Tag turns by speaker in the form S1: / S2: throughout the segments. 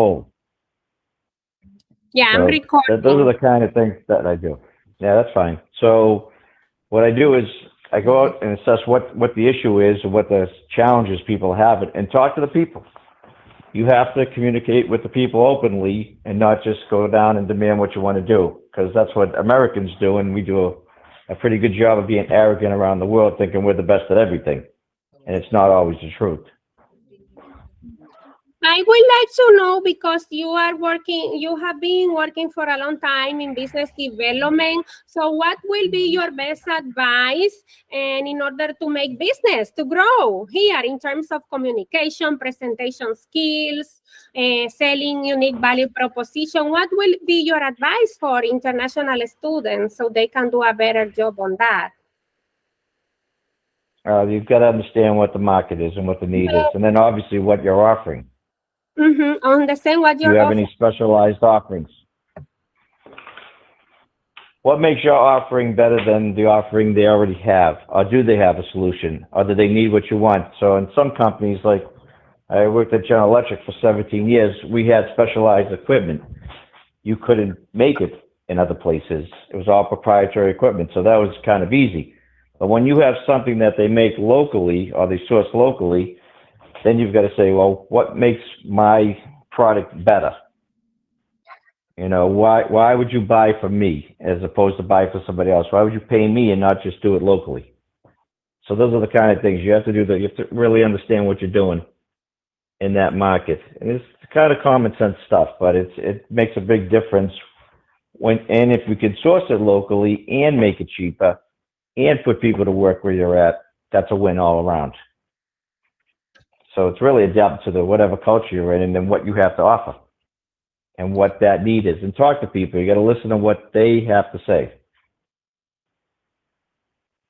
S1: whole.
S2: Yeah, I'm
S1: So those are
S2: recording.
S1: the kind of things that I do. Yeah, that's fine. So what I do is I go out and assess what the issue is and what the challenges people have, and talk to the people. You have to communicate with the people openly and not just go down and demand what you want to do, because that's what Americans do, and we do a pretty good job of being arrogant around the world, thinking we're the best at everything, and it's not always the truth.
S2: I would like to know, because you have been working for a long time in business development. So what will be your best advice and in order to make business to grow here in terms of communication, presentation skills, selling unique value proposition? What will be your advice for international students so they can do a better job on that?
S1: You've got to understand what the market is and what the need is, and then obviously what you're offering.
S2: Mm-hmm. Understand what
S1: Do you
S2: you're
S1: have
S2: offering.
S1: any specialized offerings? What makes your offering better than the offering they already have? Or do they have a solution? Or do they need what you want? So in some companies, like I worked at General Electric for 17 years, we had specialized equipment. You couldn't make it in other places. It was all proprietary equipment, so that was kind of easy. But when you have something that they make locally or they source locally, then you've got to say, well, what makes my product better? You know, why would you buy from me as opposed to buy for somebody else? Why would you pay me and not just do it locally? So those are the kind of things you have to do. That you have to really understand what you're doing in that market. And it's kind of common sense stuff, but it makes a big difference and if we can source it locally and make it cheaper and put people to work where you're at, that's a win all around. So it's really adapted to the whatever culture you're in and then what you have to offer and what that need is. And talk to people. You got to listen to what they have to say.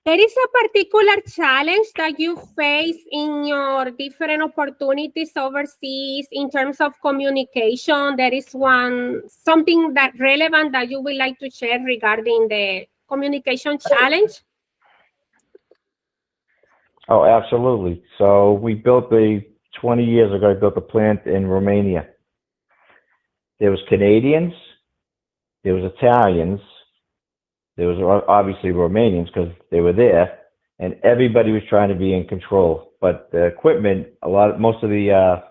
S2: There is a particular challenge that you face in your different opportunities overseas in terms of communication. There is something that relevant that you would like to share regarding the communication challenge?
S1: Oh, absolutely. So we built 20 years ago, I built a plant in Romania. There was Canadians, there was Italians, there was obviously Romanians because they were there, and everybody was trying to be in control. But the equipment, most of the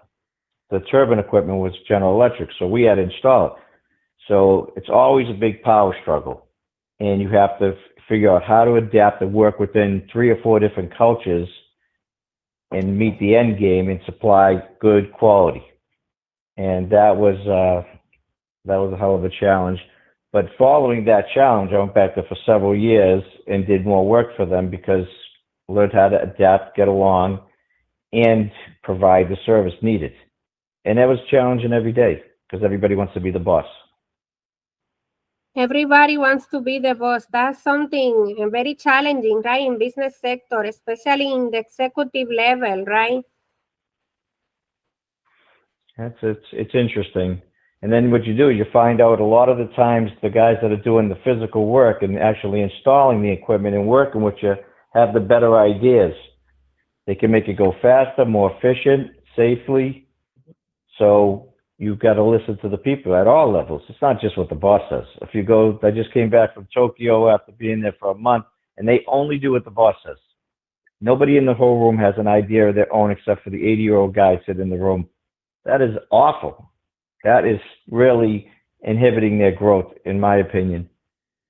S1: turbine equipment was General Electric, so we had to install it. So it's always a big power struggle, and you have to figure out how to adapt and work within 3 or 4 different cultures and meet the end game and supply good quality. And that was a hell of a challenge. But following that challenge, I went back there for several years and did more work for them because I learned how to adapt, get along, and provide the service needed. And that was challenging every day because everybody wants to be the boss.
S2: Everybody wants to be the boss. That's something very challenging, right? In business sector, especially in the executive level, right?
S1: It's interesting. And then what you do is you find out a lot of the times the guys that are doing the physical work and actually installing the equipment and working with you have the better ideas. They can make it go faster, more efficient, safely. So you've got to listen to the people at all levels. It's not just what the boss says. If you go, I just came back from Tokyo after being there for a month, and they only do what the boss says. Nobody in the whole room has an idea of their own except for the 80-year-old guy sitting in the room. That is awful. That is really inhibiting their growth, in my opinion.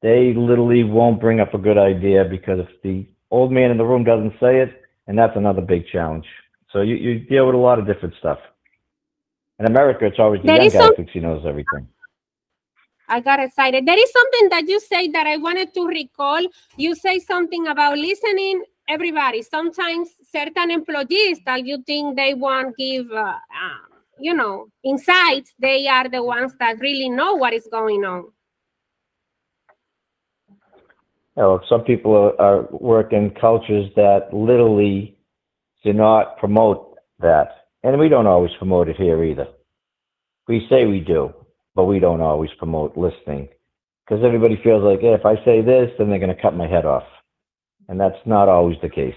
S1: They literally won't bring up a good idea because if the old man in the room doesn't say it, and that's another big challenge. So you deal with a lot of different stuff. In America, it's always the
S2: There
S1: young
S2: is
S1: guy
S2: some.
S1: who thinks he knows everything.
S2: I got excited. There is something that you say that I wanted to recall. You say something about listening. Everybody. Sometimes certain employees that you think they won't give, insights. They are the ones that really know what is going on.
S1: You know, some people are work in cultures that literally do not promote that. And we don't always promote it here either. We say we do, but we don't always promote listening because everybody feels like, hey, if I say this, then they're going to cut my head off. And that's not always the case.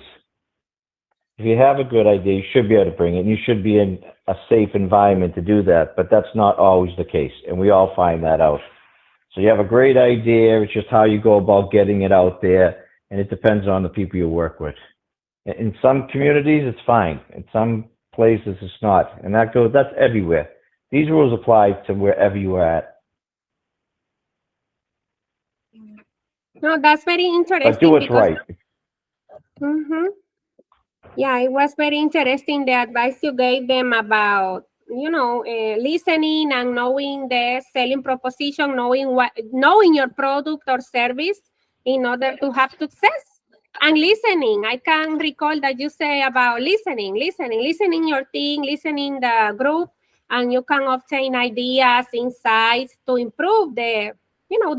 S1: If you have a good idea, you should be able to bring it. And you should be in a safe environment to do that. But that's not always the case, and we all find that out. So you have a great idea. It's just how you go about getting it out there, and it depends on the people you work with. In some communities, it's fine. In some places, it's not, and that's everywhere. These rules apply to wherever you are at.
S2: No, that's very
S1: But do
S2: interesting
S1: what's
S2: because
S1: right.
S2: yeah, it was very interesting the advice you gave them about listening and knowing the selling proposition, knowing your product or service in order to have success. And listening, I can recall that you say about listening your team, listening the group, and you can obtain ideas, insights to improve the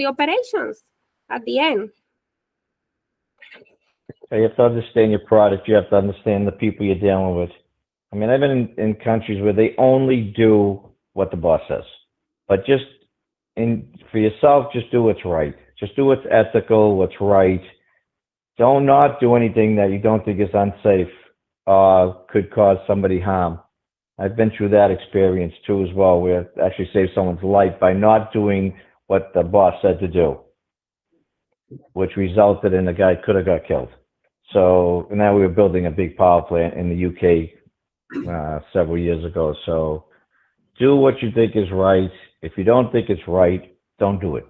S2: operations at the end.
S1: So you have to understand your product. You have to understand the people you're dealing with. I mean, I've been in countries where they only do what the boss says. But for yourself, just do what's right. Just do what's ethical, what's right. Don't not do anything that you don't think is unsafe or could cause somebody harm. I've been through that experience too as well, where it actually saved someone's life by not doing what the boss said to do, which resulted in the guy could have got killed. So now we were building a big power plant in the UK several years ago. So do what you think is right. If you don't think it's right, don't do it.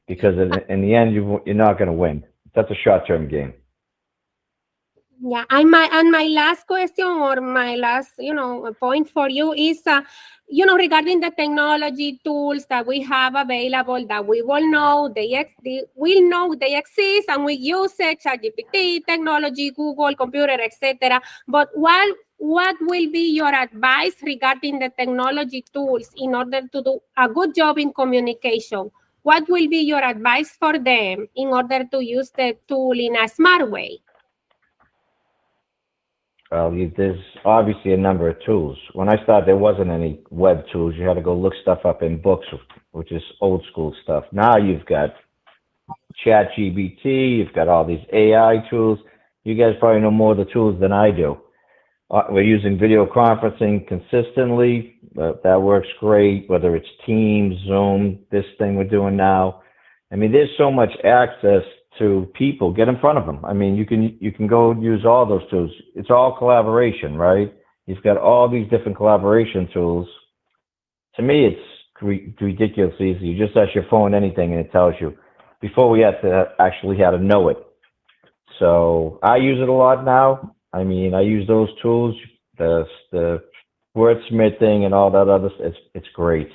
S1: Because in the end, you're not going to win. That's a short-term game.
S2: Yeah, and my last question or my last point for you is regarding the technology tools that we have available that we will know they exist and we use it, ChatGPT, technology, Google, computer, etc. But what will be your advice regarding the technology tools in order to do a good job in communication? What will be your advice for them in order to use the tool in a smart way?
S1: Well, there's obviously a number of tools. When I started, there wasn't any web tools. You had to go look stuff up in books, which is old school stuff. Now you've got ChatGPT, you've got all these AI tools. You guys probably know more of the tools than I do. We're using video conferencing consistently. That works great, whether it's Teams, Zoom, this thing we're doing now. I mean, there's so much access to people. Get in front of them. I mean, you can go use all those tools. It's all collaboration, right? You've got all these different collaboration tools. To me, it's ridiculously easy. You just ask your phone anything and it tells you. Before we had to know it. So I use it a lot now. I mean, I use those tools, the wordsmithing and all that other stuff. It's great.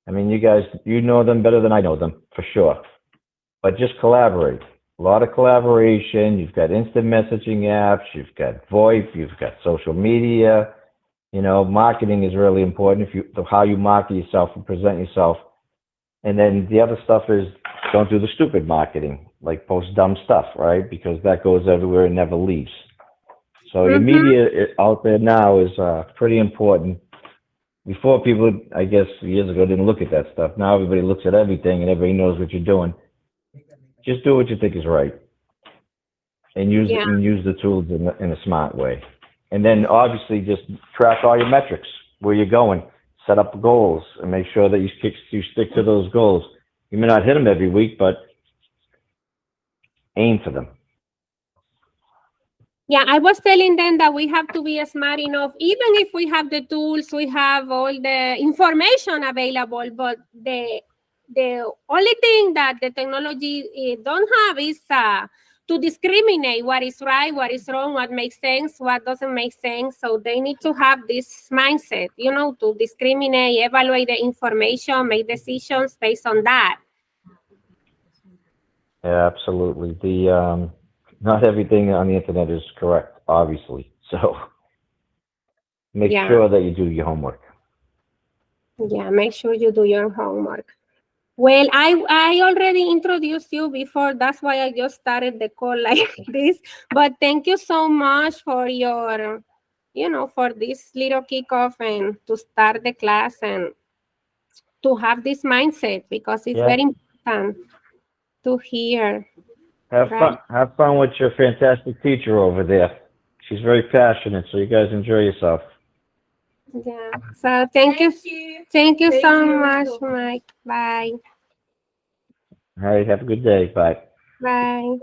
S1: I mean, you guys, you know them better than I know them, for sure. But just collaborate. A lot of collaboration. You've got instant messaging apps. You've got VoIP. You've got social media. Marketing is really important. How you market yourself and present yourself. And then the other stuff is don't do the stupid marketing, like post dumb stuff, right? Because that goes everywhere and never leaves. So your media out there now is pretty important. Before, people, I guess, years ago, didn't look at that stuff. Now everybody looks at everything and everybody knows what you're doing. Just do what you think is right, and use the tools in a smart way. And then obviously just track all your metrics, where you're going, set up goals, and make sure that you stick to those goals. You may not hit them every week, but aim for them.
S2: Yeah, I was telling them that we have to be smart enough, even if we have the tools, we have all the information available, but the only thing that the technology don't have is to discriminate what is right, what is wrong, what makes sense, what doesn't make sense. So they need to have this mindset, to discriminate, evaluate the information, make decisions based on that.
S1: Yeah, absolutely. Not everything on the internet is correct, obviously. So make sure that you do your homework.
S2: Yeah, make sure you do your homework. Well, I already introduced you before. That's why I just started the call like this. But thank you so much for your, for this little kickoff and to start the class and to have this mindset, because it's very important to hear.
S1: Have fun with your fantastic teacher over there. She's very passionate, so you guys enjoy yourself.
S2: Yeah. So thank you so much, Mike. Bye.
S1: All right, have a good day. Bye.
S2: Bye.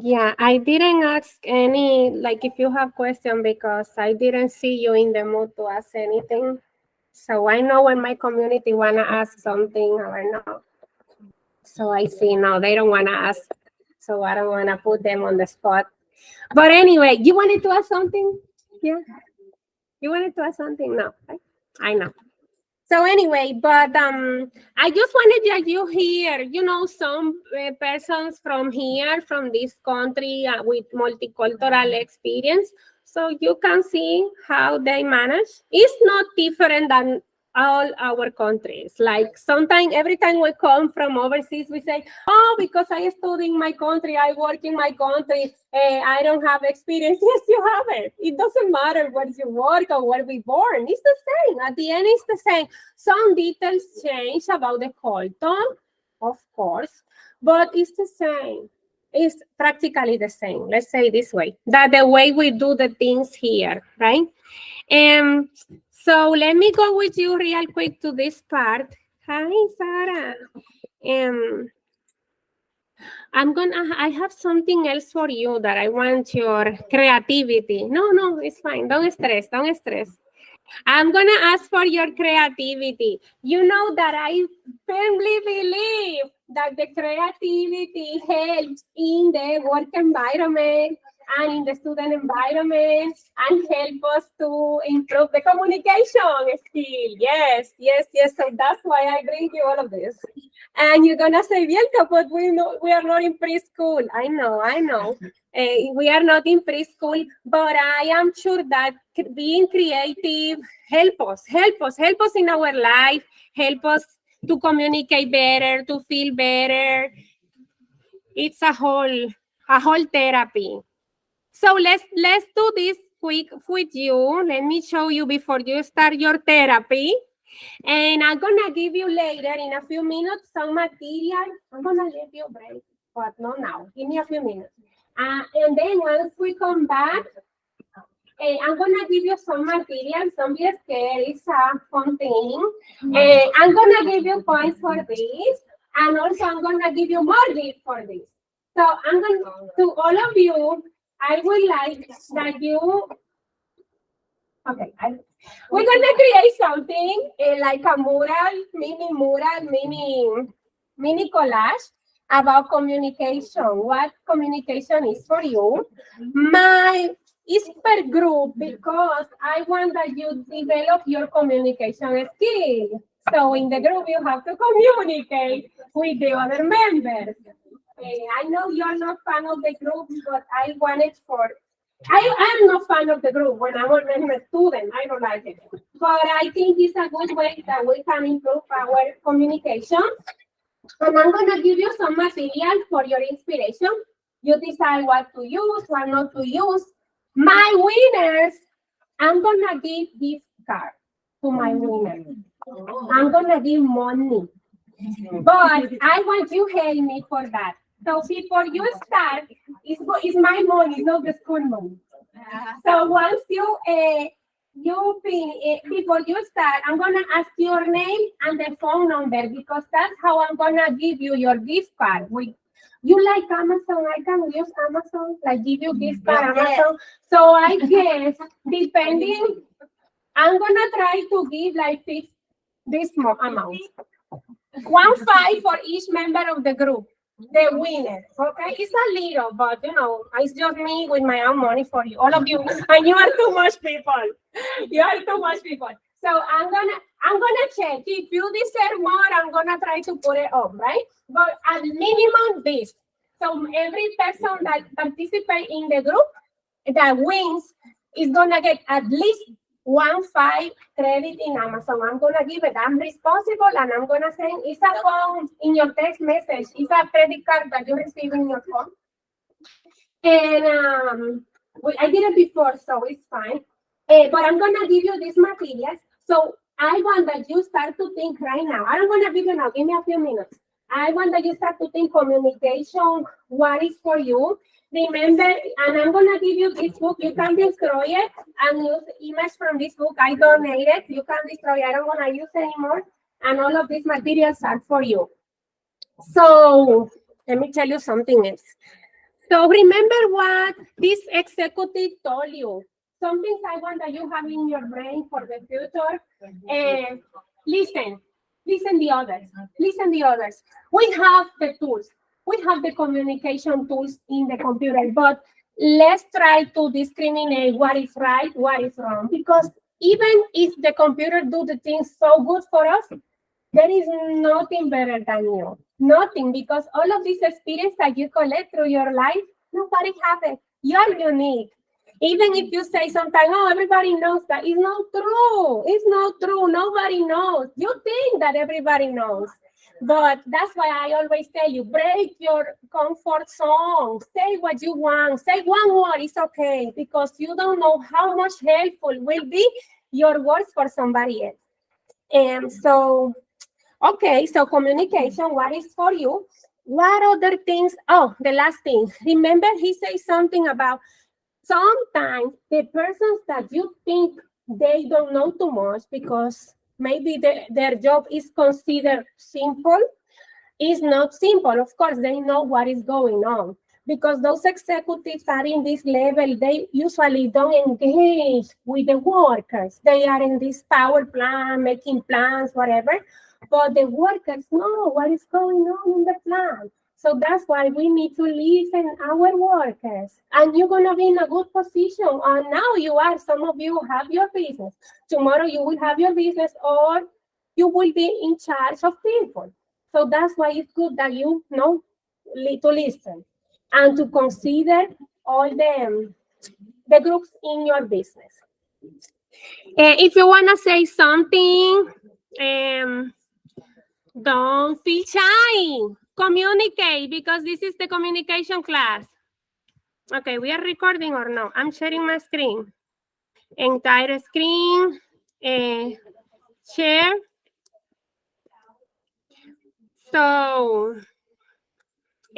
S2: Yeah, I didn't ask any, like, if you have question, because I didn't see you in the mood to ask anything. So I know when my community wanna ask something or not. So I see no, they don't wanna ask. So I don't wanna put them on the spot. But anyway, you wanted to ask something? Yeah. You wanted to ask something? No, right? I know. So anyway, but I just wanted that you hear, some persons from here, from this country with multicultural experience, so you can see how they manage. It's not different than all our countries. Like sometimes, every time we come from overseas, we say, "Oh, because I study in my country, I work in my country, I don't have experience." Yes, you have it. It doesn't matter where you work or where we born. It's the same. At the end, it's the same. Some details change about the culture, of course, but it's the same. It's practically the same. Let's say this way, that the way we do the things here, right? Um, so let me go with you real quick to this part. Hi, Sarah. Um, I have something else for you that I want your creativity. No, it's fine. Don't stress. I'm going to ask for your creativity. You know that I firmly believe that the creativity helps in the work environment and in the student environment and help us to improve the communication skill. Yes. So that's why I bring you all of this. And you're going to say, Bianca, but we are not in preschool. I know. We are not in preschool, but I am sure that being creative help us in our life, help us to communicate better, to feel better. It's a whole therapy. So let's do this quick with you. Let me show you before you start your therapy. And I'm gonna give you later in a few minutes some material. I'm gonna give you a break, but not now. Give me a few minutes. And then once we come back, I'm gonna give you some material. Don't be scared. It's a fun thing. I'm gonna give you points for this, and also I'm gonna give you more gifts for this. So I'm going to all of you. I would like that you. Okay, we're gonna create something like a mini collage about communication. What communication is for you? It's per group because I want that you develop your communication skill. So in the group, you have to communicate with the other members. I know you're not fan of the group, but I wanted I'm not fan of the group. When I'm a student, I don't like it. But I think it's a good way that we can improve our communication. And I'm going to give you some material for your inspiration. You decide what to use, what not to use. My winners, I'm going to give gift card to my winners. I'm going to give money. But I want you to help me for that. So before you start, it's my money, it's not the school money. So once before you start, I'm gonna ask your name and the phone number because that's how I'm gonna give you your gift card. You like Amazon? I can use Amazon, like give you gift card Amazon. So I guess depending, I'm gonna try to give like this amount. 1.5 for each member of the group. The winner, okay? It's a little, but it's just me with my own money for you, all of you, and you are too much people. You are too much people. So I'm gonna check. If you deserve more, I'm gonna try to put it up, right? But at minimum this. So every person that participates in the group that wins is gonna get at least 1.5 credit in Amazon. I'm gonna give it. I'm responsible, and I'm gonna send. It's a phone in your text message. It's a credit card that you receive in your phone. And I did it before, so it's fine. But I'm gonna give you these materials. So I want that you start to think right now. I don't wanna give you now. Give me a few minutes. I want that you start to think communication. What is for you? Remember, and I'm gonna give you this book. You can destroy it and use image from this book. I donate it. You can destroy it. I don't wanna use anymore. And all of these materials are for you. So let me tell you something else. So remember what this executive told you. Some things I want that you have in your brain for the future. And listen the others. Listen the others. We have the tools. We have the communication tools in the computer, but let's try to discriminate what is right, what is wrong. Because even if the computer do the things so good for us, there is nothing better than you. Nothing, because all of this experience that you collect through your life, nobody has it. You're unique. Even if you say sometimes, oh, everybody knows that, it's not true. It's not true. Nobody knows. You think that everybody knows. But that's why I always tell you, break your comfort zone. Say what you want. Say one word, it's okay. Because you don't know how much helpful will be your words for somebody else. And so, okay, so communication, what is for you? What other things? Oh, the last thing. Remember, he says something about sometimes the persons that you think they don't know too much because maybe their job is considered simple, is not simple. Of course, they know what is going on. Because those executives are in this level, they usually don't engage with the workers. They are in this power plant, making plans, whatever. But the workers know what is going on in the plant. So that's why we need to listen our workers. And you're going to be in a good position. And now you are, some of you have your business. Tomorrow you will have your business, or you will be in charge of people. So that's why it's good that you know to listen and to consider all the groups in your business. If you want to say something, don't feel shy. Communicate, because this is the communication class. Okay, we are recording or no? I'm sharing my screen. Entire screen. Share. So,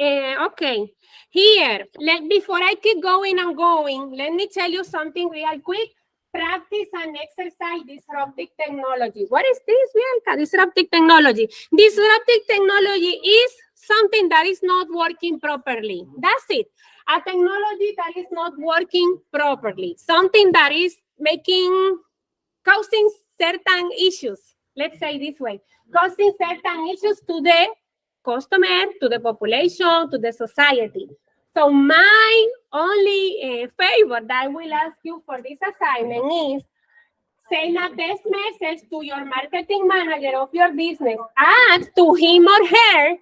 S2: okay. Here, before I keep going and going, let me tell you something real quick. Practice and exercise disruptive technology. What is this, Bianca? Disruptive technology. Disruptive technology is something that is not working properly. That's it. A technology that is not working properly. Something that is causing certain issues. Let's say this way. Causing certain issues to the customer, to the population, to the society. So my only favor that I will ask you for this assignment is send a text message to your marketing manager of your business. Ask to him or her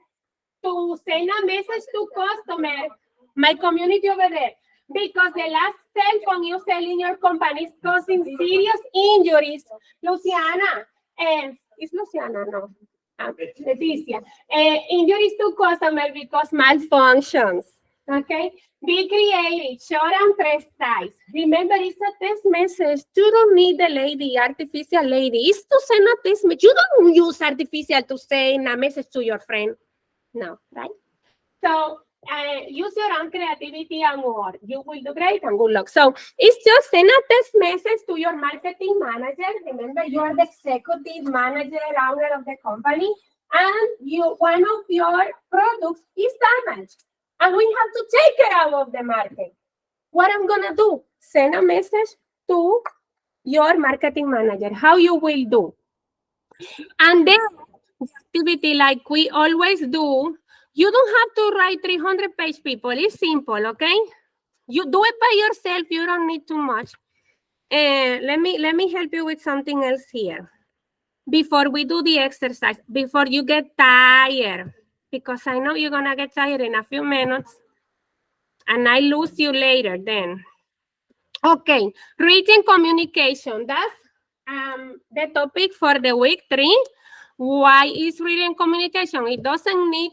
S2: to send a message to customer, my community over there. Because the last cell phone you sell in your company is causing serious injuries. Luciana, it's Luciana, no. Leticia. Injuries to customer because malfunctions. Okay, be creative, short and precise. Remember, it's a text message. You don't need the lady, artificial lady. It's to send a text message. You don't use artificial to send a message to your friend. No, right? So use your own creativity and work. You will do great and good luck. So it's just send a text message to your marketing manager. Remember, you are the executive manager, owner of the company, and one of your products is damaged. And we have to take it out of the market. What I'm going to do? Send a message to your marketing manager, how you will do. And then activity like we always do, you don't have to write 300-page people. It's simple, okay? You do it by yourself. You don't need too much. Let me help you with something else here. Before we do the exercise, before you get tired, because I know you're going to get tired in a few minutes, and I lose you later then. Okay, written communication. That's the topic for the week 3. Why is written communication? It doesn't need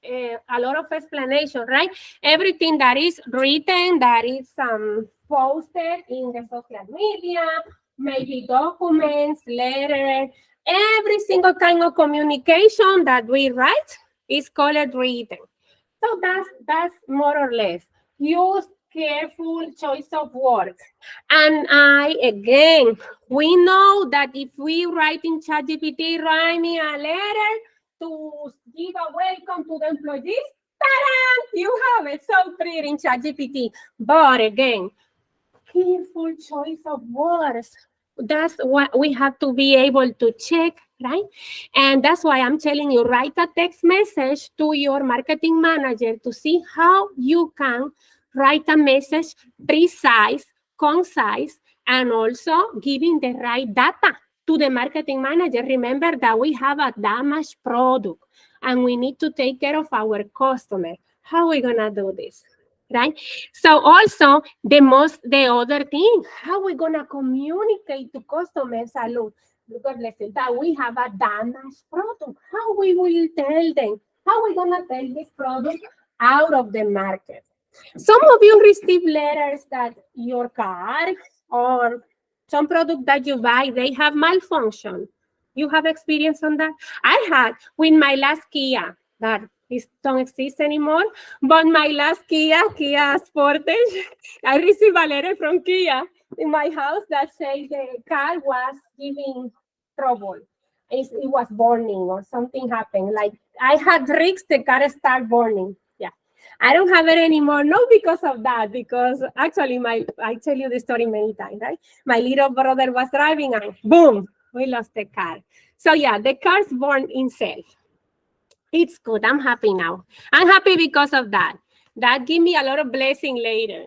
S2: a lot of explanation, right? Everything that is written, that is posted in the social media, maybe documents, letters, every single kind of communication that we write is called written. So that's more or less. Use careful choice of words. And we know that if we write in ChatGPT, write me a letter to give a welcome to the employees, ta-da! You have it so pretty in ChatGPT. But again, careful choice of words. That's what we have to be able to check, right? And that's why I'm telling you, write a text message to your marketing manager to see how you can write a message precise, concise, and also giving the right data to the marketing manager. Remember that we have a damaged product and we need to take care of our customer. How are we gonna do this? Right? So also the other thing, how we gonna communicate to customers, salud, because listen, that we have a damaged product. How we will tell them? How we gonna tell this product out of the market? Some of you receive letters that your car or some product that you buy, they have malfunction. You have experience on that? I had with my last Kia that is don't exist anymore. But my last Kia Sportage, I received a letter from Kia in my house that said the car was giving trouble. It was burning or something happened. Like I had rigs, the car start burning. Yeah. I don't have it anymore, not because of that, because actually I tell you the story many times, right? My little brother was driving and boom, we lost the car. So yeah, the car's born itself. It's good. I'm happy now. I'm happy because of that. That give me a lot of blessing later.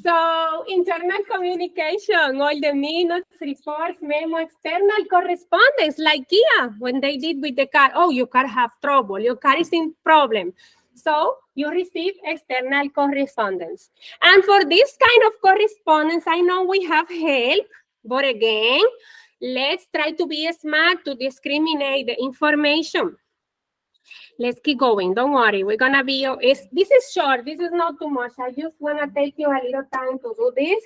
S2: So internal communication, all the minutes, reports, memo, external correspondence, like Kia, when they did with the car. Oh, your car have trouble. Your car is in problem. So you receive external correspondence. And for this kind of correspondence, I know we have help, but again, let's try to be smart to discriminate the information. Let's keep going. Don't worry. We're going to be, this is short. This is not too much. I just want to take you a little time to do this.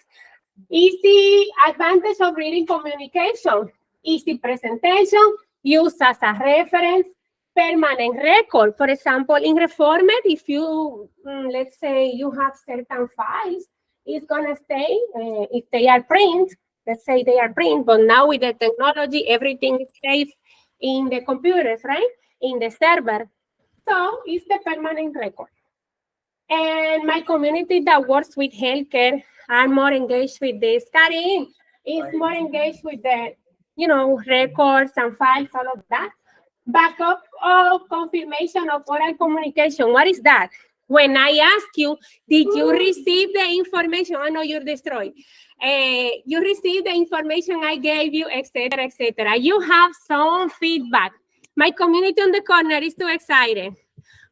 S2: Easy advantage of reading communication. Easy presentation. Use as a reference. Permanent record. For example, in Reformed, if you, let's say you have certain files, it's going to stay, if they are print, let's say they are print, but now with the technology, everything is saved in the computers, right? In the server. So it's the permanent record. And my community that works with healthcare are more engaged with this. Karin is more engaged with the, records and files, all of that. Backup of confirmation of oral communication. What is that? When I ask you, did you receive the information? I know you're destroyed. You received the information I gave you, etc., etc. You have some feedback. My community on the corner is too excited.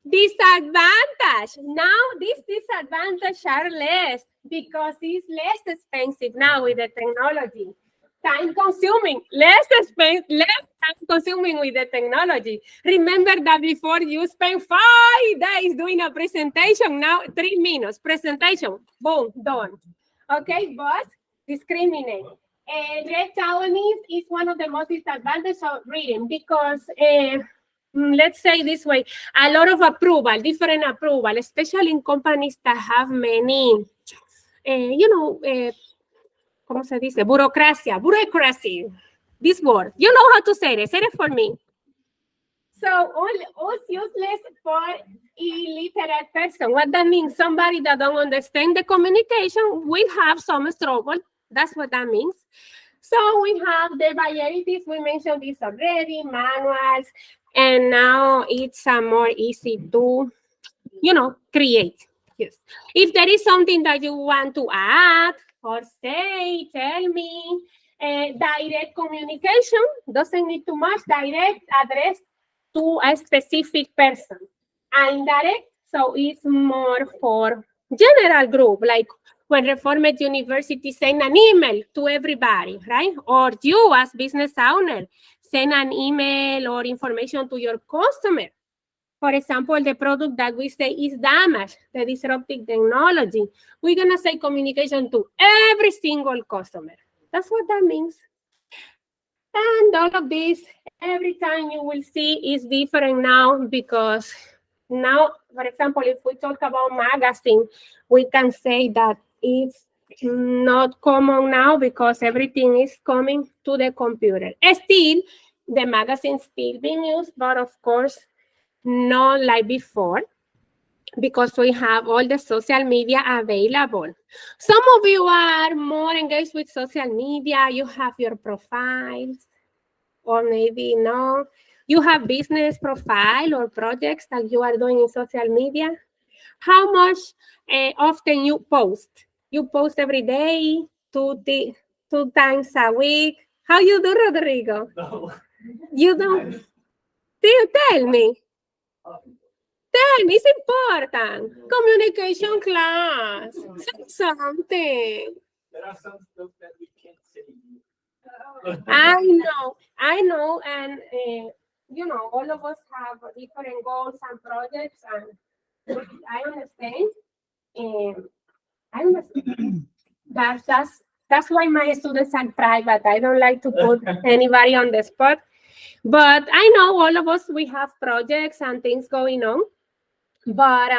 S2: Disadvantage. Now, these disadvantages are less because it's less expensive now with the technology. Time consuming, less time consuming with the technology. Remember that before you spent 5 days doing a presentation, now 3 minutes, presentation, boom, done. Okay, but discriminate. And red colonies is one of the most disadvantages of reading because let's say this way, a lot of approval, different approval, especially in companies that have many, ¿cómo se dice? Bureaucracy. This word. You know how to say it. Say it for me. So, all useless for illiterate person. What that means? Somebody that don't understand the communication will have some struggle. That's what that means. So, we have the varieties. We mentioned this already, manuals. And now it's more easy to, create. Yes. If there is something that you want to add or say, tell me. Direct communication doesn't need too much. Direct address to a specific person. And indirect, so it's more for general group, like when Reformed University send an email to everybody, right? Or you as business owner, send an email or information to your customer. For example, the product that we say is damaged, the disruptive technology. We're going to say communication to every single customer. That's what that means. And all of this, every time you will see is different now because Now, for example, if we talk about magazine, we can say that it's not common now because everything is coming to the computer. Still, the magazine still being used, but of course, not like before, because we have all the social media available. Some of you are more engaged with social media. You have your profiles, or maybe no. You have business profile or projects that you are doing in social media. How much often you post? You post every day, two times a week. How you do, Rodrigo?
S3: No.
S2: You don't. Tell me. Tell me, it's important. Communication class. Say something.
S3: There are some stuff that we can't say.
S2: I know, and you know, all of us have different goals and projects, and I understand. I understand. That's why my students are private. I don't like to put anybody on the spot. But I know all of us, we have projects and things going on. But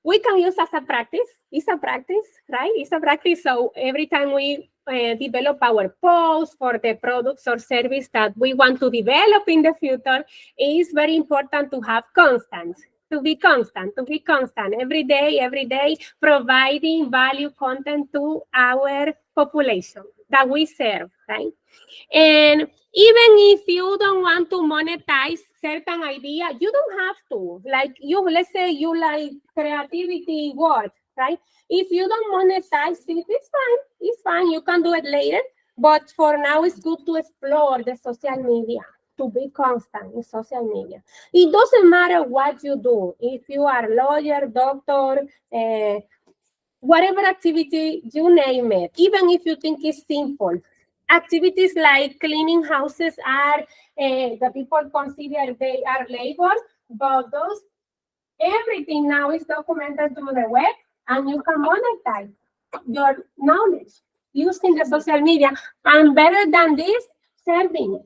S2: we can use as a practice. It's a practice, right? It's a practice. So every time we develop our post for the products or service that we want to develop in the future, it's very important to have constant. To be constant every day, providing value content to our population that we serve, right? And even if you don't want to monetize certain idea, you don't have to. Like you, let's say you like creativity work, right? If you don't monetize it, it's fine. It's fine. You can do it later. But for now, it's good to explore the social media, to be constant in social media. It doesn't matter what you do. If you are a lawyer, doctor, whatever activity, you name it, even if you think it's simple. Activities like cleaning houses are, the people consider they are labor, but those, everything now is documented through the web, and you can monetize your knowledge using the social media. And better than this, serving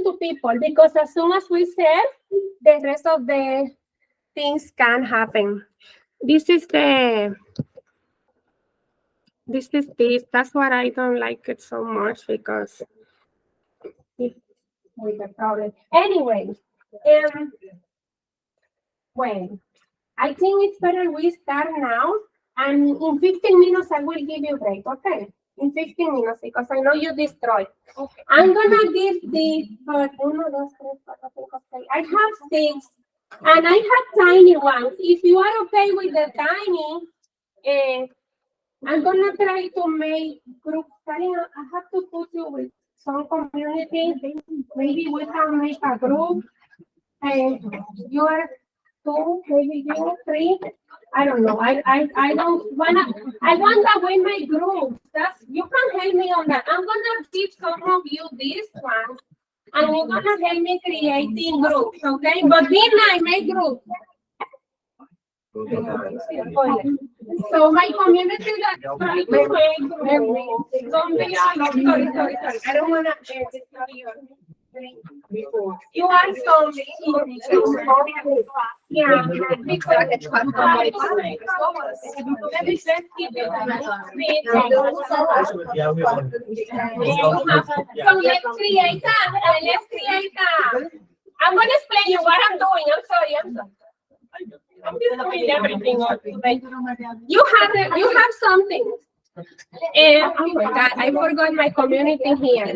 S2: to people, because as soon as we serve, the rest of the things can happen. This. That's what I don't like it so much, because it's with the problem. Anyway, well, I think it's better we start now, and in 15 minutes I will give you a break, okay? In 15 minutes, because I know you destroyed. Okay. I'm gonna give the, I have 6, and I have tiny ones. If you are okay with the tiny, I'm gonna try to make groups. Karina, I have to put you with some community. Maybe we can make a group. And you are 2, maybe you 3. I don't know. I don't wanna. I want that we make groups. You can help me on that. I'm gonna give some of you this one, and you're gonna help me creating groups, okay? But then I make groups. So my community that try to make zombie, sorry. I don't wanna you are zombie. Yeah, because so let's create that. I'm gonna explain you what I'm doing. I'm sorry. I'm just doing everything. You have something. I forgot my community here.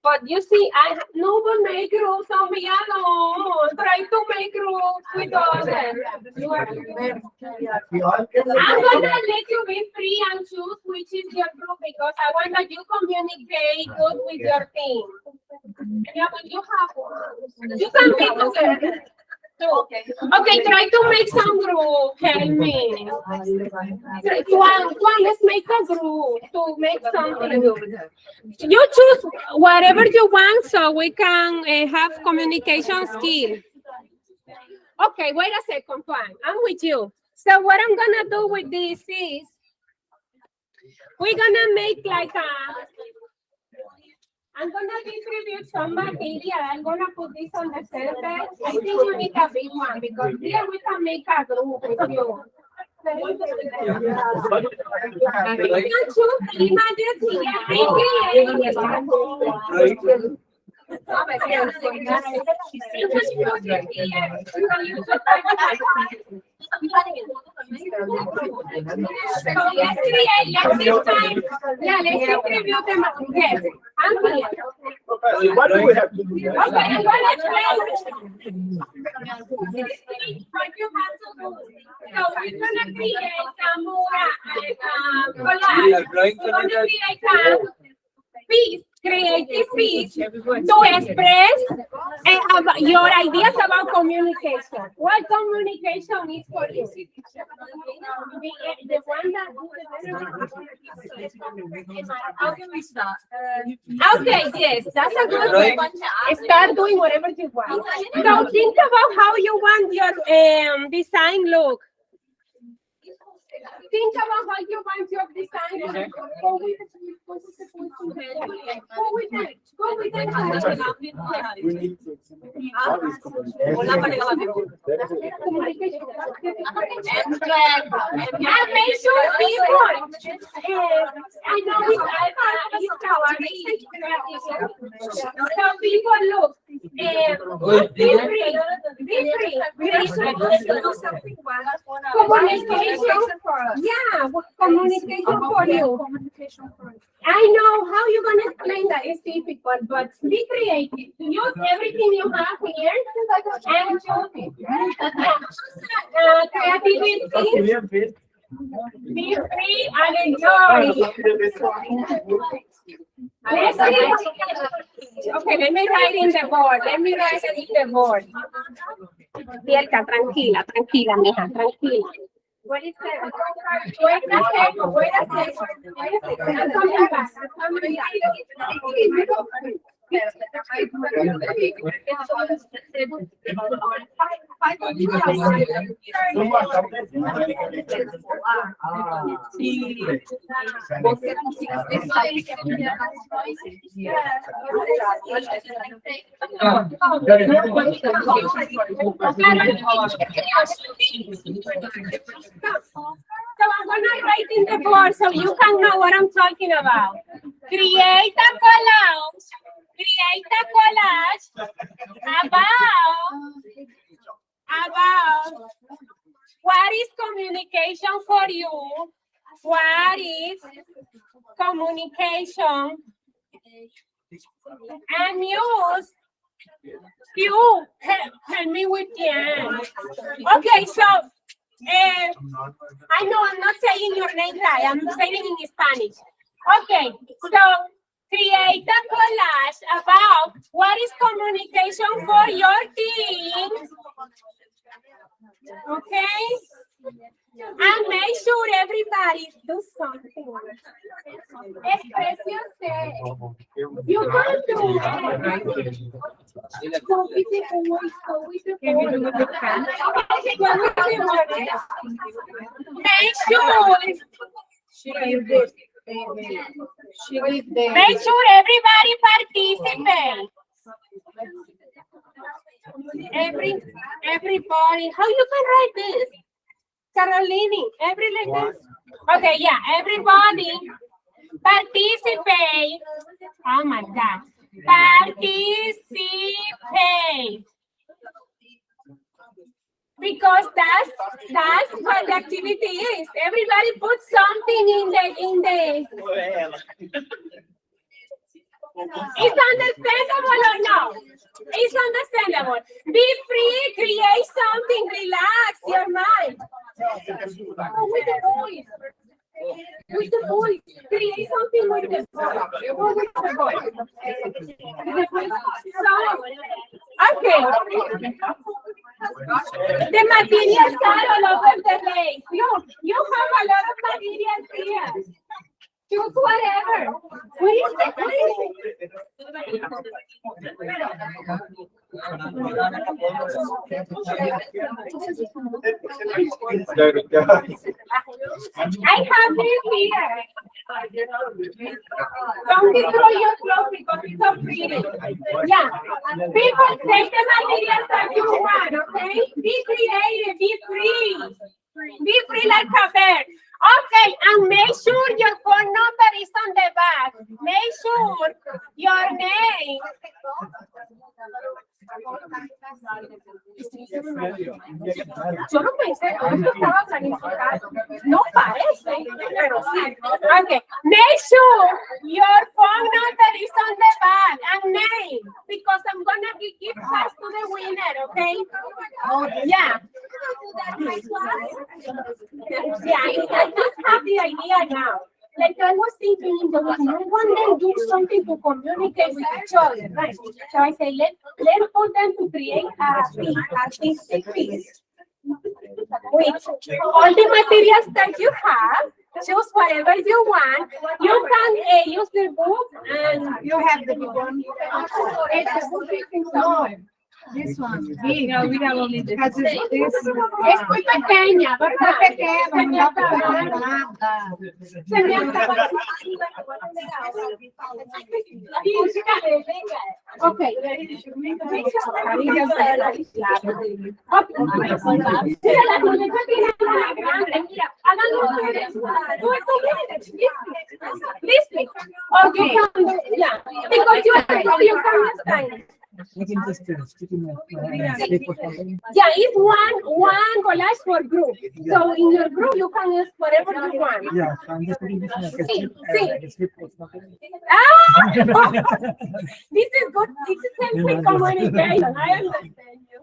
S2: But you see, no one make groups on me alone. Try to make groups with others. I'm gonna let you be free and choose which is your group, because I want that you communicate good with your team. Yeah, but you have one. You can be together. Okay, try to make some group. Help me. One, let's make a group to make something. You choose whatever you want so we can have communication skill. Okay, wait a second, Juan. I'm with you. So what I'm gonna do with this is we're gonna make like I'm gonna distribute some material. I'm gonna put this on the server. I think you need a big one because here we can make a group with you. You can choose images here.
S3: What do we have to do?
S2: Okay, I'm gonna explain. What you have to do. So we're gonna create a mural, collage. We're gonna create a piece, creative piece to express your ideas about communication. What communication is for you? The one that how can we start? Okay, yes, that's a good way. Start doing whatever you want. So think about how you want your design look. Think about how you want your design to look. Go with it. Go with it.
S3: We need to.
S2: And make sure people, I know so people look, be free. Communication for you. I know how you're going to explain that is difficult, but be creative. Use everything you have here and choose it. Creativity. Be free and enjoy. Okay, let me write in the board. Cierta, tranquila, mija, tranquila. What is that? Wait a So I'm gonna write in the board so you can know what I'm talking about. Create a collage about what is communication for you. What is communication? And use you help me with the end. Okay, so I know I'm not saying your name right. I'm saying it in Spanish. Okay, so create a collage about what is communication for your team. Okay? And make sure everybody do something. Express yourself. You can do it. Go with the voice, go with the Make sure everybody participate. Everybody. How you can write this? Carolini, okay, yeah, everybody participate. Oh my God. Participate. Because that's what the activity is. Everybody put something in the It's understandable or no? It's understandable. Be free, create something, relax your mind. Oh, with the voice. With the voice. Create something with the voice. With the voice. So, okay. The materials are all over the place. Look, you have a lot of materials here. Choose whatever. What is it? I have this here. Don't destroy your clothes because it's so pretty. Yeah. People, take the materials that you want, okay? Be creative, be free. Be free like a bird. Okay, and make sure your phone number is on the back. Make sure your name. Yo no pensé, esto estaba planificado. No parece, pero sí. Okay, make sure your phone number is on the back and name, because I'm gonna give cards to the winner, okay? Yeah. Yeah, I just have the idea now. Like I was thinking in the week, no one then do something to communicate with each other, right? So I say, let's put them to create a artistic piece. With all the materials that you have, choose whatever you want. You can use the book and
S4: You have the big one. No, this one. Big.
S5: No, we have only this.
S4: Because this
S2: es muy pequeña, ¿verdad? Se me acaba. Okay. Listen. Okay. Yeah. Because you can understand.
S6: Yeah,
S2: it's one collage for group. So in your group you can use whatever you want.
S6: yeah, so I'm just putting this in a
S2: This is good. This is helpful communication. I understand you.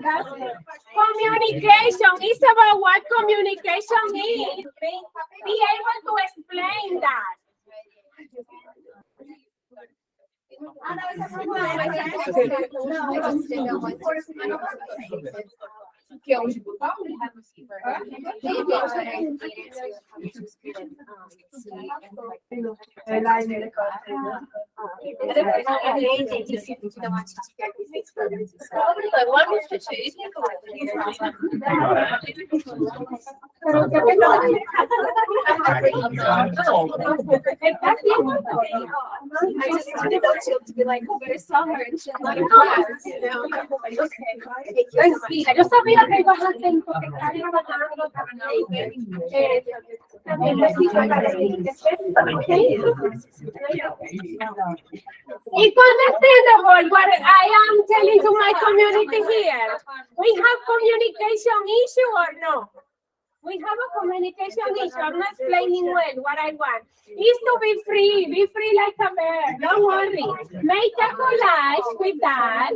S2: That's it. Communication is about what communication is. Be able to explain that.
S5: To be like, very summer and shit, like,
S2: Yo sabía que ibas a hacer porque estás trabajando también. It's understandable what I am telling to my community here. We have communication issue or no? We have a communication issue. I'm not explaining well what I want. Is to be free like a bird. Don't worry. Make a collage with that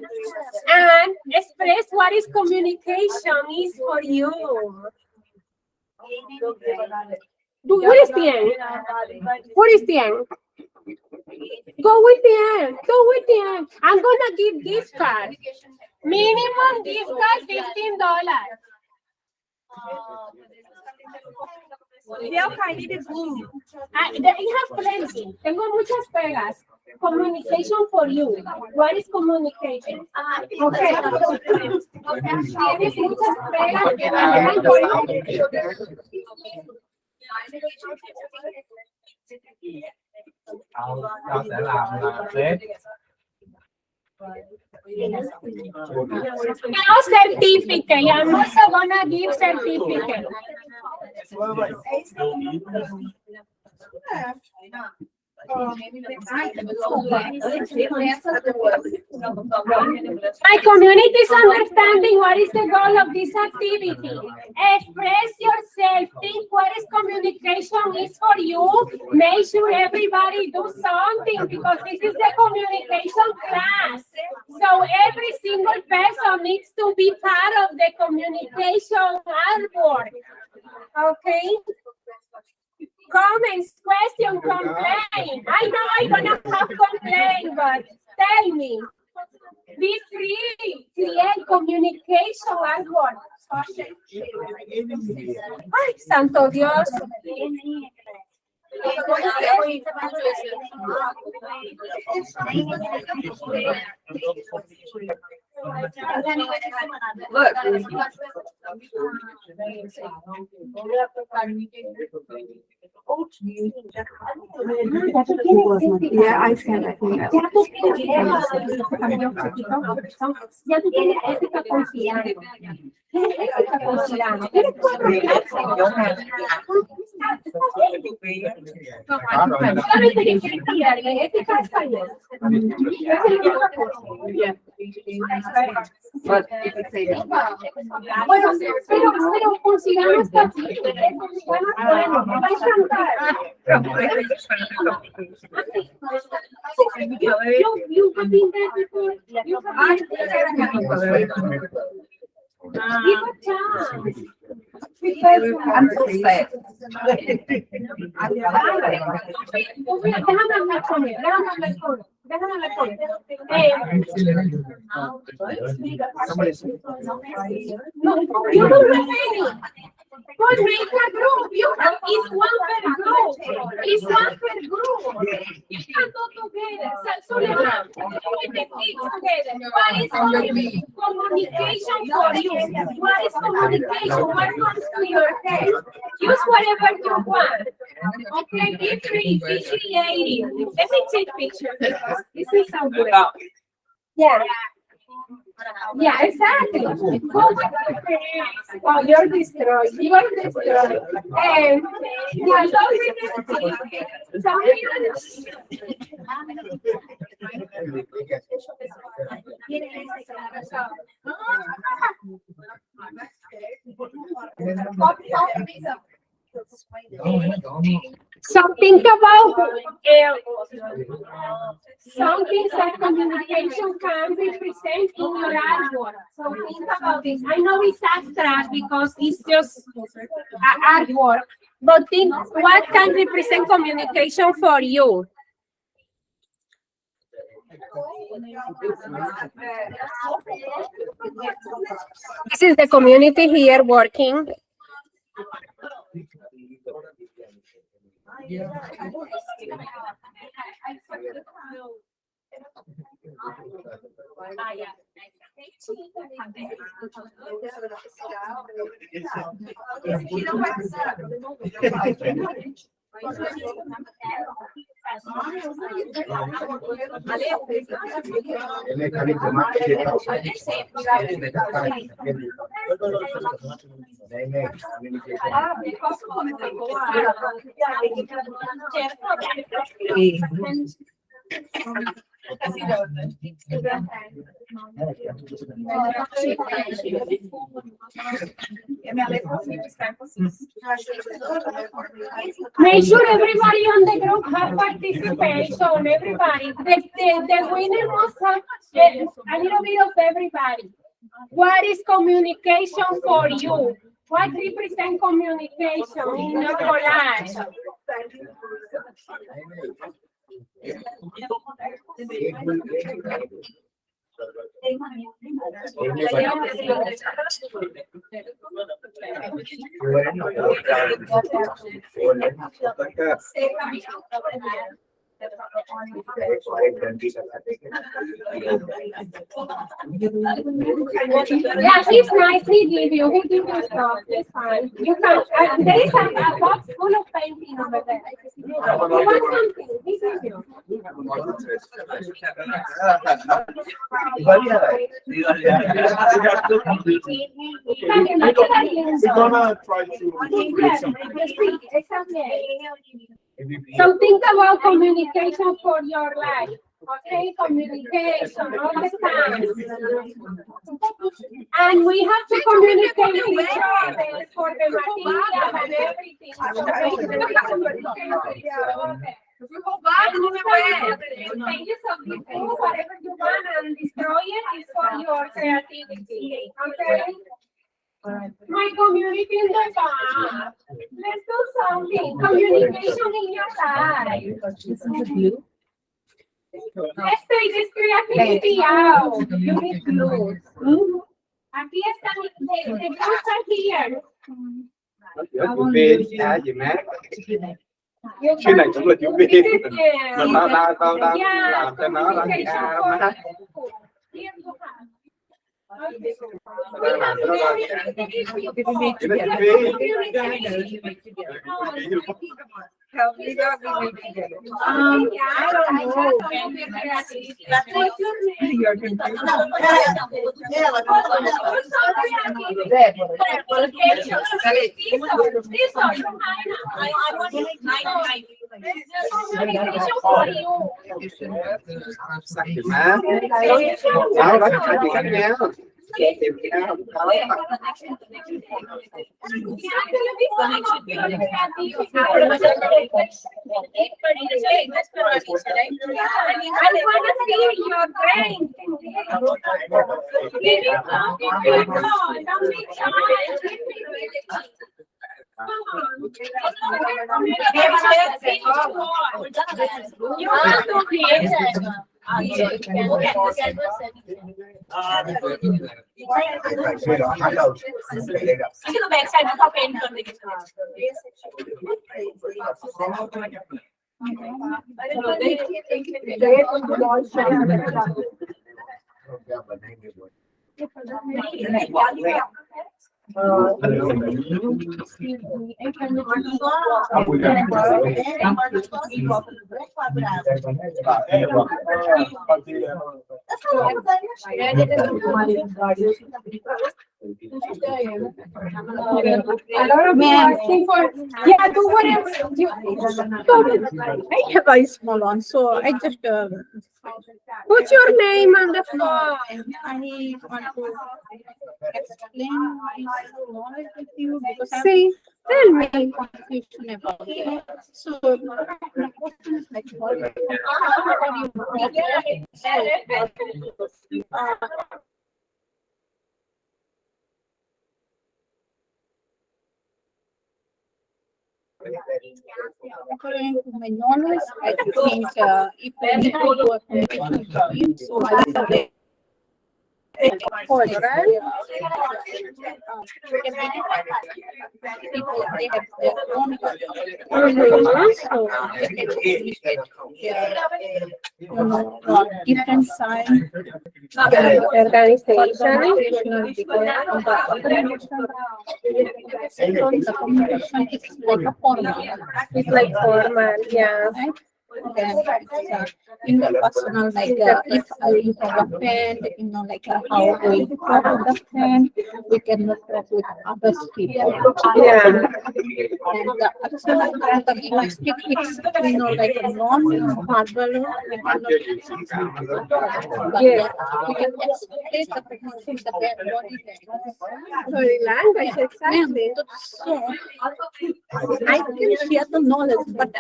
S2: and express what is communication is for you. What is the end? What is the end? Go with the end. Go with the end. I'm gonna give gift card. Minimum gift card $15.
S4: Yeah, okay, it is blue.
S2: I have plenty. Tengo muchas pegas. Communication for you. What is communication? Okay. Tienes muchas pegas que van por
S6: tao sẽ làm là clip.
S2: Now certificate. I'm also gonna give certificate. My community is understanding what is the goal of this activity. Express yourself. Think what is communication is for you. Make sure everybody do something because this is the communication class. So every single person needs to be part of the communication artwork. Okay? Comments, question, complain. I know I'm gonna have complaint, but tell me. Be free. Create communication artwork. Ay, santo Dios.
S5: Look.
S4: Yeah, I sent it.
S2: Ya tú tienes ética conciliando. Ética conciliando. Tienes 4 clases. Solamente que quieres cambiar de ética a español. Bueno, pero consigamos esta bueno, va a encantar. You have been there before. You have been there. Give a chance. Because
S4: I'm so sad.
S2: Déjame hablar con él. No, you don't have any. But make a group. It's one per group. It's one per group. You can go together. So let us put the things together. What is communication for you? What is communication? What comes to your head? Use whatever you want. Okay, be free, be creative. Let me take pictures because this is so good. Yeah. Yeah, exactly. Oh, you're destroyed. You're destroyed. And yeah, so think about some things that communication can represent in your artwork. So think about this. I know it's abstract because it's just artwork, but think what can represent communication for you. This is the community here working. Make sure everybody on the group have participation. Everybody, the winner must have a little bit of everybody. What is communication for you? What represents communication in your collage? Yeah, he's nice. He give you stuff. It's fine. You can. There is a box full of painting over there. You want something? He gives you.
S3: We're gonna try to create something.
S2: So think about communication for your life. Okay, communication all the time. And we have to communicate with each other for the material and everything. Pages of this book, whatever you want and destroy it is for your creativity. Okay? My community in the back. Let's do something. Communication in your life. Let's take this creativity out. You need glue. Aquí están, the glues are here.
S3: Chuyên này cũng là chữ V.
S2: Tao làm cho nó là
S4: Yeah, do whatever. I have a small one, so I just
S2: What's your name on the phone?
S4: I want to explain my knowledge with you because I'm
S2: See, tell me.
S4: confusion about it. So my question is like what according to my knowledge, I think if I need to do a communication team, so I will people they have their own so different side the communication is like a formal.
S2: It's like formal, yeah.
S4: Right? Okay. In the personal, like if you have a friend, like how we talk with the friend, we cannot talk with other people.
S2: Yeah.
S4: And the actual linguistic, it's like a non-verbal.
S2: Yes.
S4: We can express the preference the body language.
S2: Body language, exactly.
S4: So I can share the knowledge, but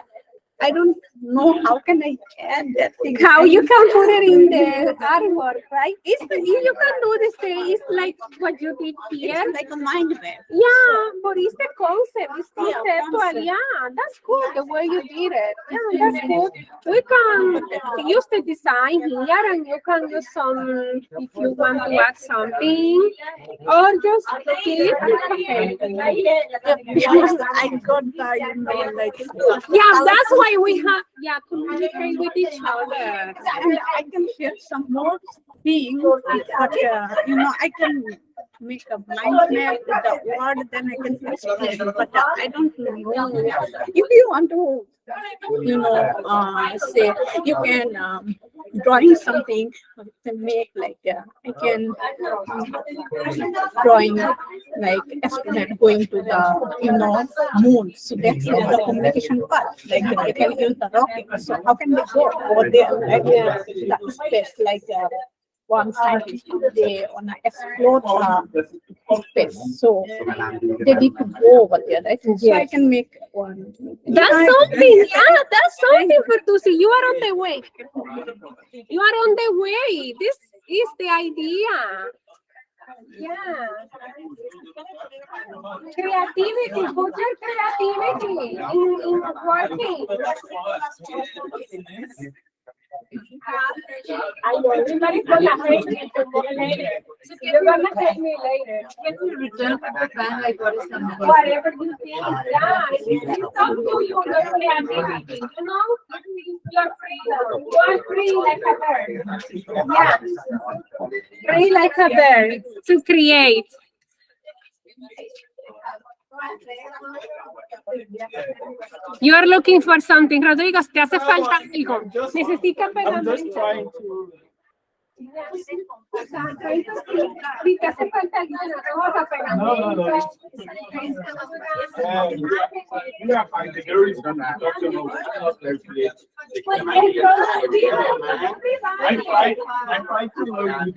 S4: I don't know how can I add that thing.
S2: How you can put it in the artwork, right? You can do the same. It's like what you did here.
S4: It's like a mind map.
S2: Yeah, but it's the concept. It's conceptual. Yeah, that's good. The way you did it. Yeah, that's good. We can use the design here, and you can use some if you want to add something, or just keep.
S4: Because I got like
S2: Yeah, that's why we have communicate with each other.
S4: and I can share some more things, but I can make a mind map with the word, then I can explain. But I don't know if you want to, say you can drawing something to make like I can drawing like astronaut going to the moon. So that's the communication part. Like they can use the rocket. So how can they go over there? Like the space, like one scientist they wanna explore space. So they need to go over there, right? So I can make one.
S2: That's something. Yeah, that's something for Tusi. You are on the way. You are on the way. This is the idea. Yeah. Creativity. Put your creativity in working. I know everybody's gonna hate me later. You're gonna hate me later.
S5: Can you return to the bank like what is the number?
S2: Whatever you think, yeah. It's up to you, your creativity, you know? You're free. You're free like a bird. Yeah. Free like a bird to create. You are looking for something, Rodrigo. Te hace falta algo. Necesita
S3: I'm just
S2: pegamento.
S3: trying to.
S2: Si te hace falta algo, vamos a pegamento.
S3: Yeah, fine. The girl is gonna talk to me. I'm trying to learn.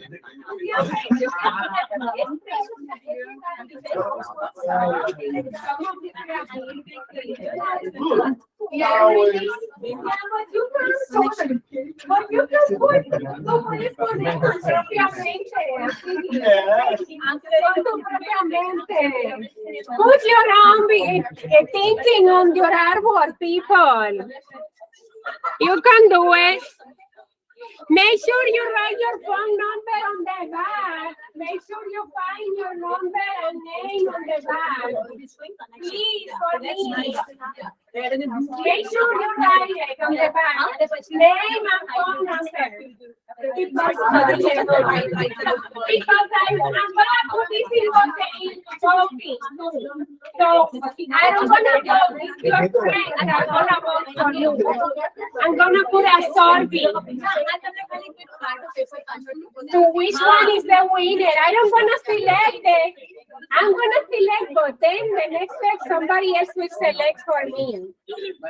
S2: Put your own thinking on your artwork, people. You can do it. Make sure you write your phone number on the back. Make sure you find your number and name on the back. Please, for me. Make sure you write it on the back. Name and phone number. Because I'm gonna put this in the copy. So I don't wanna go with your friends. I'm gonna vote for you. I'm gonna put a survey. To which one is the winner? I don't wanna select it. I'm gonna select, but then the next step somebody else will select for me.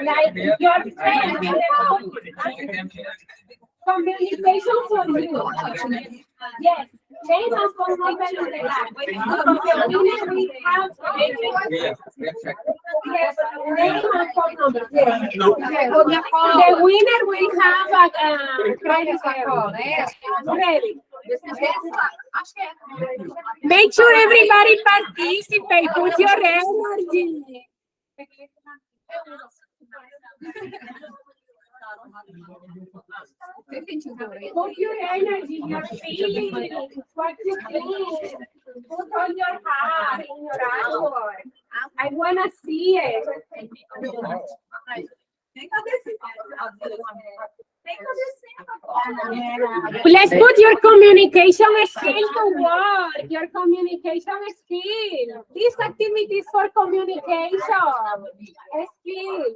S2: Like your friend. Communication for you. Yes. Name and phone number on the back. The winner will have yes, name and phone number. Yes. The winner will have a ready. Make sure everybody participate. Put your energy. Put your energy, your feelings, what you feel. Put all your heart in your artwork. I want to see it. Let's put your communication skill to work. Your communication skill. This activity is for communication skills.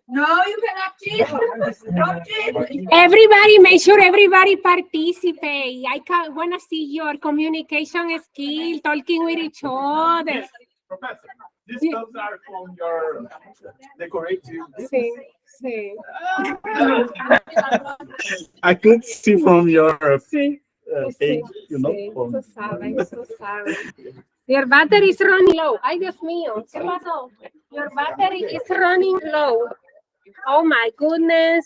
S5: No, you cannot cheat. Don't cheat.
S2: Everybody, make sure everybody participate. I want to see your communication skill, talking with each other.
S3: Professor, these stuff are from your decorative.
S2: Sí, sí.
S3: I could see from your
S2: Sí.
S3: page, you know.
S2: Sí,
S3: From...
S2: tú sabes. Your battery is running low. Ay, Dios mío. ¿Qué pasó? Your battery is running low. Oh my goodness.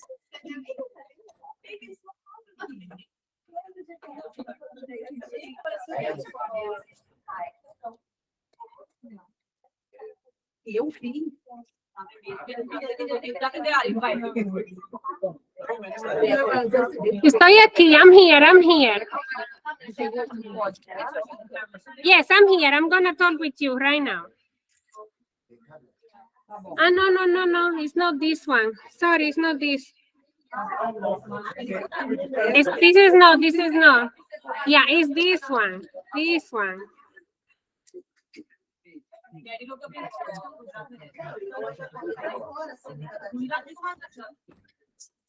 S4: Eu vi.
S2: Estoy aquí. I'm here. Yes, I'm here. I'm gonna talk with you right now. Ah, no. It's not this one. Sorry, it's not this. This is not. Yeah, it's this one. This one.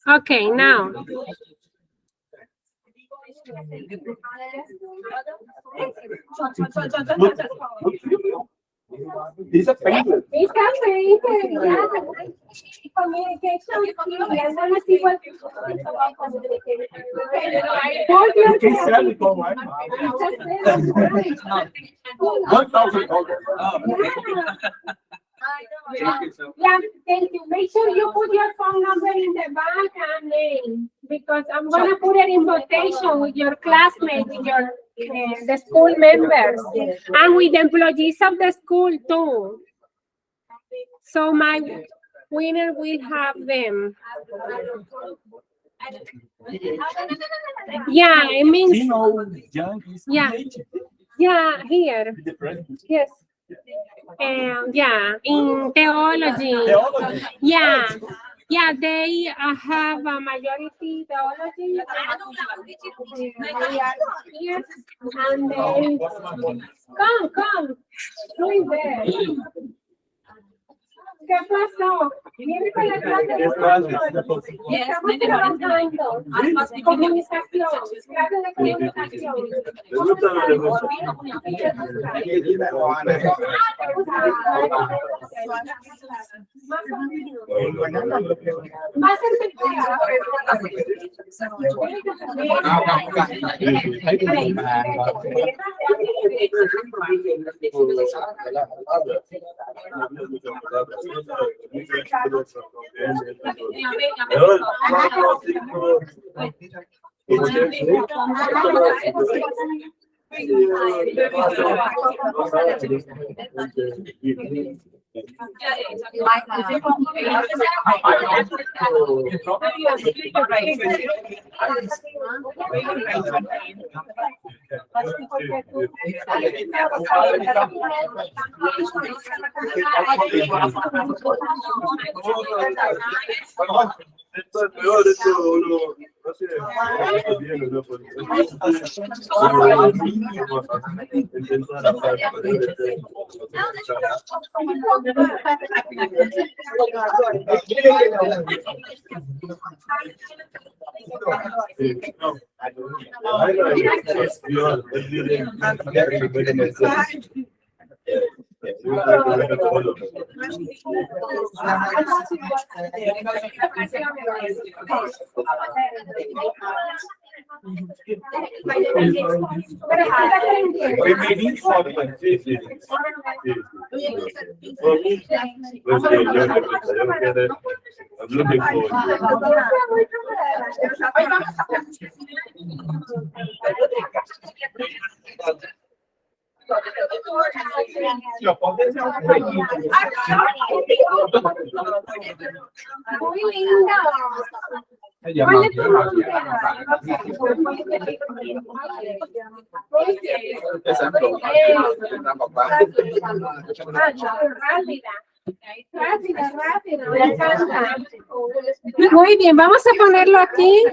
S2: Okay, now.
S3: These are painted.
S2: It's amazing. Yeah. Communication skill. I want to see what you
S3: Okay, sell it online. $1,000.
S2: Yeah, thank you. Make sure you put your phone number in the back and name, because I'm gonna put an invitation with your classmates, with your the school members, and with the employees of the school too. So my winner will have them. Yeah, it means yeah, yeah, here. Yes. Yeah, in theology. Yeah, yeah, they have a majority theology. Yes, and they come, right there. ¿Qué pasó? Viene con la clase de estamos trabajando. Comunicación, clase de comunicación. Va a ser
S3: Esto es peor, esto no sé, muy linda. ¿Cuál es tu nombre? Rápida, me encanta. Muy bien, vamos a ponerlo aquí.